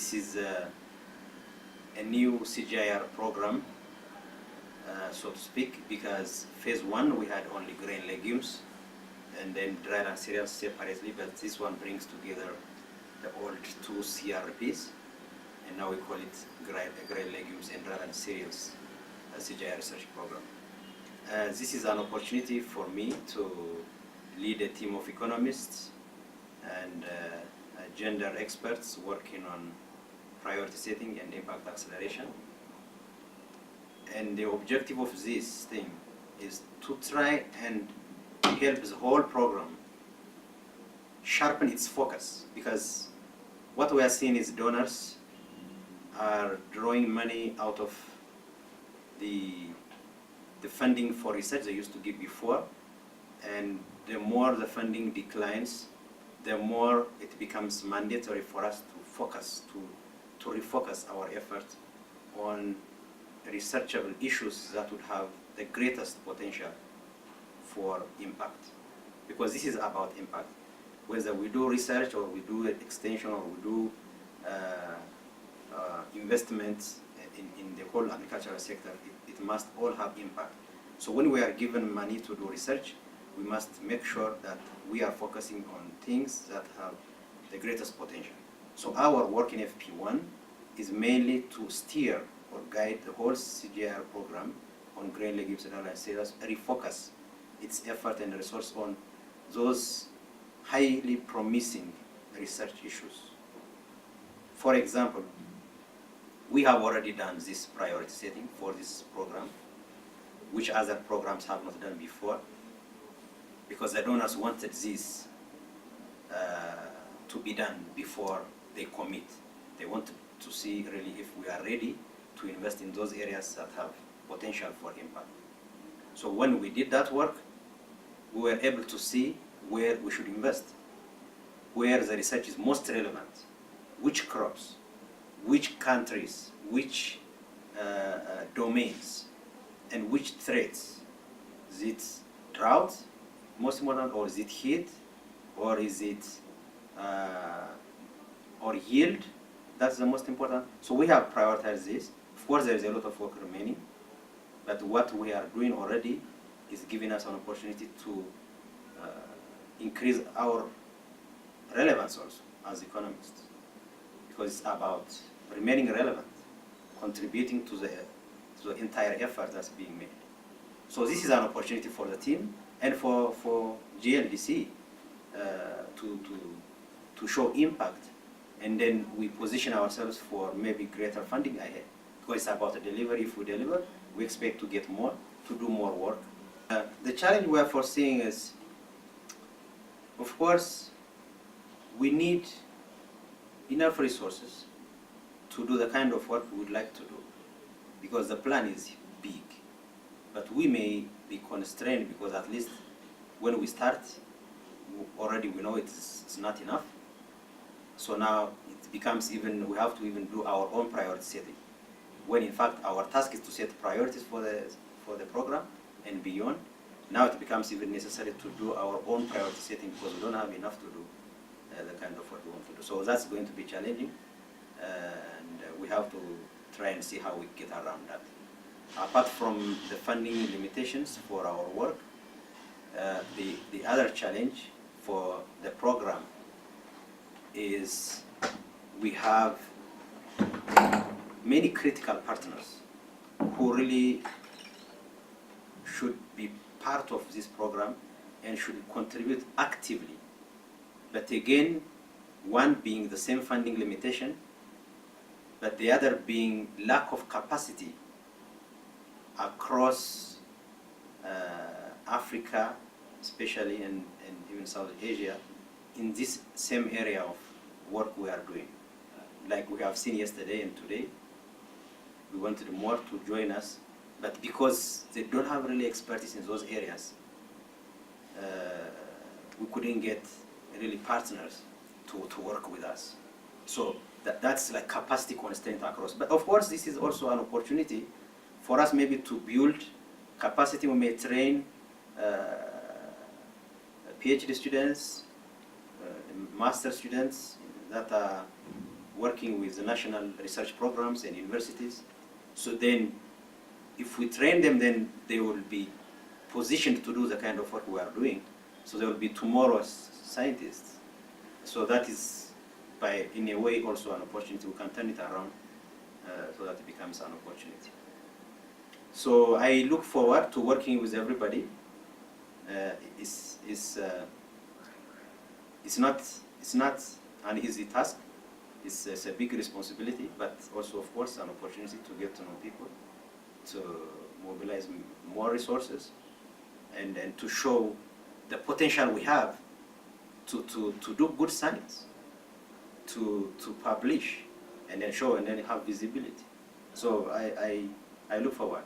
this is a new CGIR program, so to speak, because phase 1 we had only grain legumes and then dried and cereals separately, but this one brings together the old 2 CRPs, and now we call it grain legumes and dried and cereals CGIR research program. This is an opportunity for me to lead a team of economists and gender experts working on priority setting and impact acceleration. And the objective of this thing is to try and help the whole program sharpen its focus, because what we are seeing is donors are drawing money out of the funding for research they used to give before, and the more the funding declines, the more it becomes mandatory for us to focus, to refocus our effort on researchable issues that would have the greatest potential for impact. Because this is about impact. Whether we do research or we do extension or we do investments in the whole agricultural sector, it must all have impact. So when we are given money to do research, we must make sure that we are focusing on things that have the greatest potential. So our work in FP1 is mainly to steer or guide the whole CGIR program on grain, legumes, and underlines cereals, refocus its effort and resource on those highly promising research issues. For example, we have already done this priority setting for this program, which other programs have not done before, because the donors wanted this to be done before they commit. They wanted to see really if we are ready to invest in those areas that have potential for impact. So when we did that work, we were able to see where we should invest, where the research is most relevant, which crops, which countries, which domains, and which threats. Is it drought, most important, or is it heat, or is it or yield? That's the most important. So we have prioritized this. Of course, there is a lot of work remaining, but what we are doing already is giving us an opportunity to increase our relevance also as economists, because it's about remaining relevant, contributing to the entire effort that's being made. So this is an opportunity for the team and for GLDC to show impact, and then we position ourselves for maybe greater funding ahead, because it's about the delivery. If we deliver, we expect to get more, to do more work. The challenge we are foreseeing is, of course, we need enough resources to do the kind of work we would like to do, because the plan is big. But we may be constrained, because at least when we start, already we know it's not enough. So now it becomes we have to even do our own priority setting, when in fact our task is to set priorities for the program and beyond. Now it becomes even necessary to do our own priority setting, because we don't have enough to do the kind of work we want to do. So that's going to be challenging, and we have to try and see how we get around that. Apart from the funding limitations for our work, the other challenge for the program is we have many critical partners who really should be part of this program and should contribute actively. But again, one being the same funding limitation, but the other being lack of capacity across Africa, especially, and even South Asia, in this same area of work we are doing. Like we have seen yesterday and today, we wanted more to join us, but because they don't have really expertise in those areas, we couldn't get really partners to work with us. So that's like capacity constraint across. But of course, this is also an opportunity for us maybe to build capacity. We may train PhD students, master students that working with the national research programs and universities. So then, if we train them, then they will be positioned to do the kind of work we are doing. So they will be tomorrow's scientists. So that is, in a way, also an opportunity. We can turn it around so that it becomes an opportunity. So I look forward to working with everybody. It's not an easy task. It's a big responsibility, but also, of course, an opportunity to get to know people, to mobilize more resources, and to show the potential we have to do good science, to publish, and then show, and then have visibility. So I look forward.